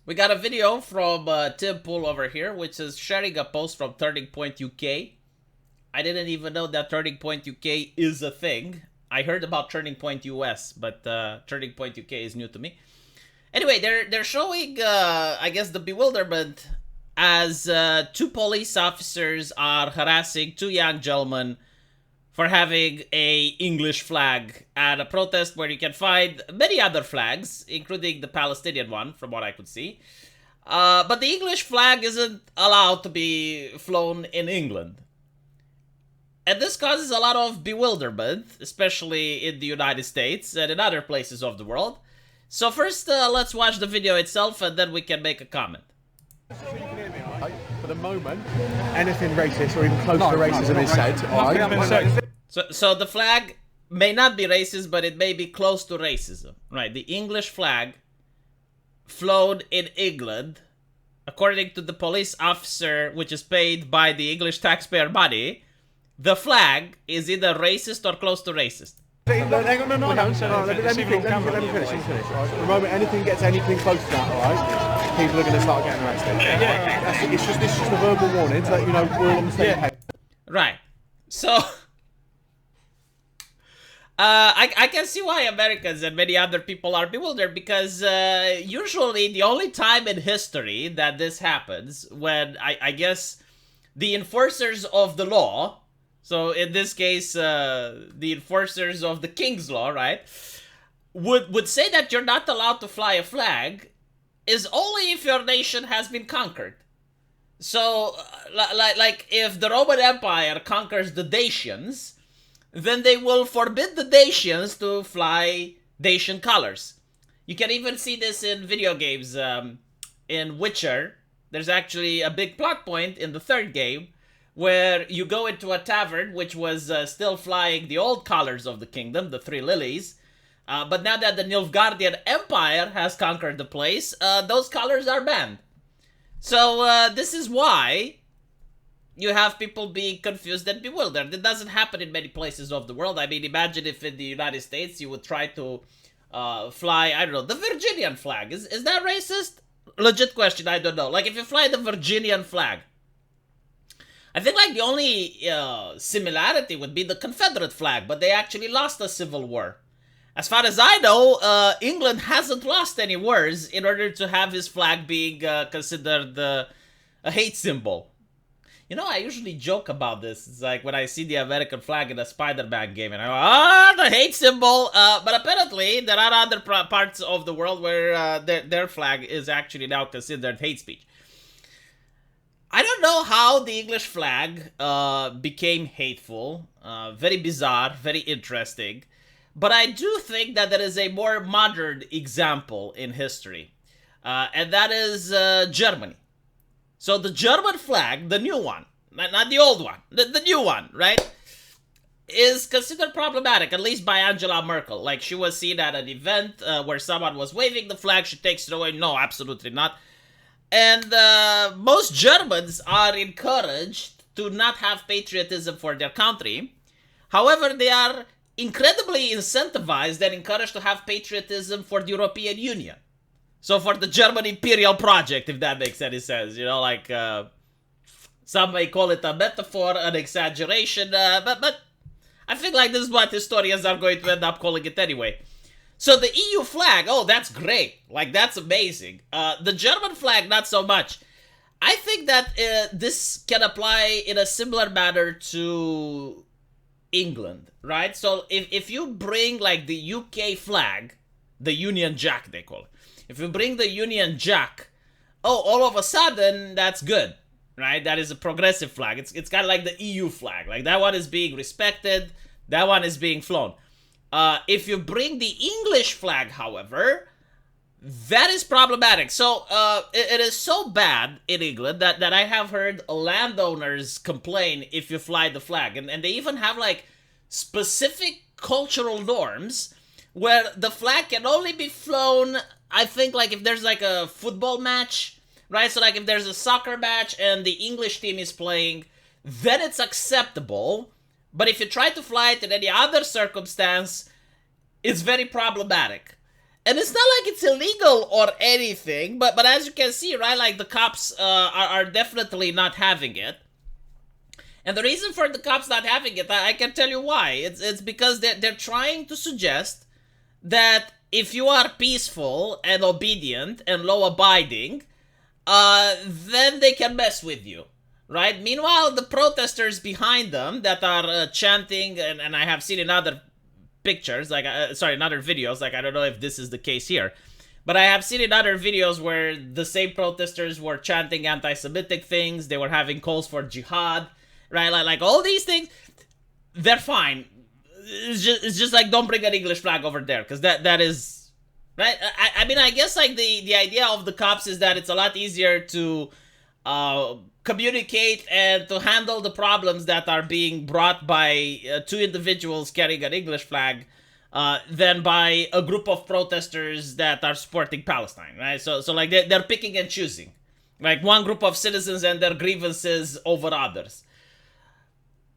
We got a video from Tim Pool over here, which is sharing a post from Turning Point UK. I didn't even know that Turning Point UK is a thing. I heard about Turning Point US, but Turning Point UK is new to me. Anyway, they're showing, I guess, the bewilderment as two police officers are harassing two young gentlemen for having a English flag at a protest where you can find many other flags, including the Palestinian one, from what I could see. But the English flag isn't allowed to be flown in England. And this causes a lot of bewilderment, especially in the United States and in other places of the world. So first, let's watch the video itself, and then we can make a comment. For the moment, anything racist or even close to racism is said. So the flag may not be racist, but it may be close to racism. Right, the English flag flown in England, according to the police officer, which is paid by the English taxpayer money, the flag is either racist or close to racist. Let me finish. The moment anything gets anything close to that, alright, people are going to start getting arrested. It's just a verbal warning to let you know we're all on the same page. Right. So I can see why Americans and many other people are bewildered, because usually the only time in history that this happens, when I guess the enforcers of the law, so in this case the enforcers of the King's Law, right, would say that you're not allowed to fly a flag, is only if your nation has been conquered. So like if the Roman Empire conquers the Dacians, then they will forbid the Dacians to fly Dacian colors. You can even see this in video games. In Witcher, there's actually a big plot point in the third game where you go into a tavern which was still flying the old colors of the kingdom, the three lilies. But now that the Nilfgaardian Empire has conquered the place, those colors are banned. So this is why you have people being confused and bewildered. It doesn't happen in many places of the world. I mean, imagine if in the United States you would try to fly, I don't know, the Virginian flag. Is that racist? Legit question, I don't know. Like, if you fly the Virginian flag, I think like the only similarity would be the Confederate flag, but they actually lost a civil war. As far as I know, England hasn't lost any wars in order to have his flag being considered a hate symbol. You know, I usually joke about this. It's like when I see the American flag in a Spider-Man game and I go, the hate symbol. But apparently there are other parts of the world where their flag is actually now considered hate speech. I don't know how the English flag became hateful. Very bizarre, very interesting. But I do think that there is a more modern example in history. And that is Germany. So the German flag, the new one, not the old one, the new one, right, is considered problematic, at least by Angela Merkel. Like, she was seen at an event where someone was waving the flag, she takes it away. No, absolutely not. And most Germans are encouraged to not have patriotism for their country. However, they are incredibly incentivized and encouraged to have patriotism for the European Union. So for the German imperial project, if that makes any sense, you know, like some may call it a metaphor, an exaggeration, but I think like this is what historians are going to end up calling it anyway. So the EU flag, oh, that's great, like that's amazing. The German flag, not so much. I think that this can apply in a similar manner to England, right? So if you bring like the UK flag, the Union Jack they call it, if you bring the Union Jack, oh, all of a sudden, that's good, right? That is a progressive flag. It's kind of like the EU flag. Like, that one is being respected. That one is being flown. If you bring the English flag, however, that is problematic. So, it is so bad in England that I have heard landowners complain if you fly the flag. And they even have, like, specific cultural norms where the flag can only be flown, I think, like, if there's, like, a football match, right? So, like, if there's a soccer match and the English team is playing, then it's acceptable. But if you try to fly it in any other circumstance, it's very problematic. And it's not like it's illegal or anything, but as you can see, right, like the cops are definitely not having it. And the reason for the cops not having it, I can tell you why. It's because they're trying to suggest that if you are peaceful and obedient and law-abiding, then they can mess with you, right? Meanwhile, the protesters behind them that are chanting, and I have seen in other pictures, like, in other videos, like, I don't know if this is the case here, but I have seen in other videos where the same protesters were chanting anti-Semitic things, they were having calls for jihad, right? Like all these things, they're fine. It's just like, don't bring an English flag over there, because that is, right? I mean, I guess, like, the idea of the cops is that it's a lot easier to communicate and to handle the problems that are being brought by two individuals carrying an English flag than by a group of protesters that are supporting Palestine, right? So like, they're picking and choosing, like one group of citizens and their grievances over others.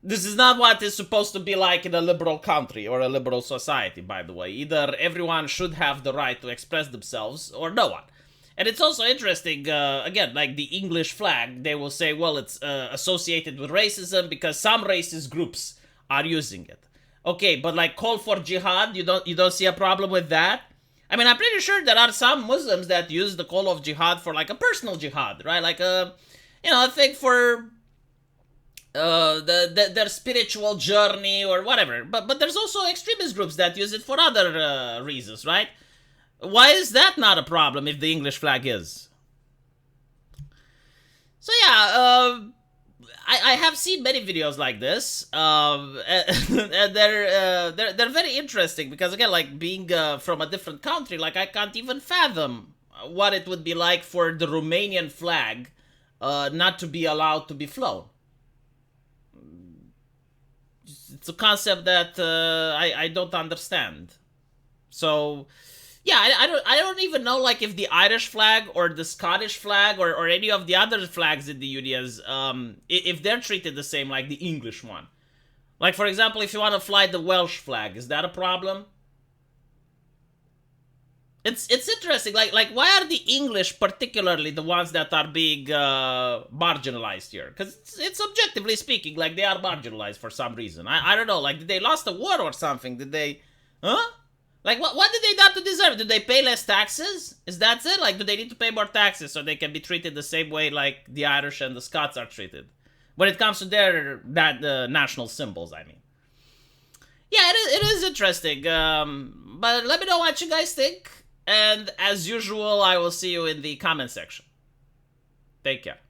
This is not what it's supposed to be like in a liberal country or a liberal society, by the way. Either everyone should have the right to express themselves or no one. And it's also interesting, again, like the English flag, they will say, well, it's associated with racism because some racist groups are using it. Okay, but like call for jihad, you don't see a problem with that? I mean, I'm pretty sure there are some Muslims that use the call of jihad for like a personal jihad, right? Like a thing for their spiritual journey or whatever. But there's also extremist groups that use it for other reasons, right? Why is that not a problem if the English flag is? So yeah, I have seen many videos like this, and they're very interesting because, again, like being from a different country, like I can't even fathom what it would be like for the Romanian flag not to be allowed to be flown. It's a concept that I don't understand. So yeah, I don't even know, like, if the Irish flag or the Scottish flag or any of the other flags in the unions, if they're treated the same like the English one. Like, for example, if you want to fly the Welsh flag, is that a problem? It's interesting, like why are the English particularly the ones that are being marginalized here? Because it's objectively speaking, like, they are marginalized for some reason. I don't know, like, did they lost a war or something? Did they, huh? Like, what did they not to deserve? Did they pay less taxes? Is that it? Like, do they need to pay more taxes so they can be treated the same way like the Irish and the Scots are treated? When it comes to their national symbols, I mean. Yeah, it is interesting. But let me know what you guys think. And as usual, I will see you in the comment section. Take care.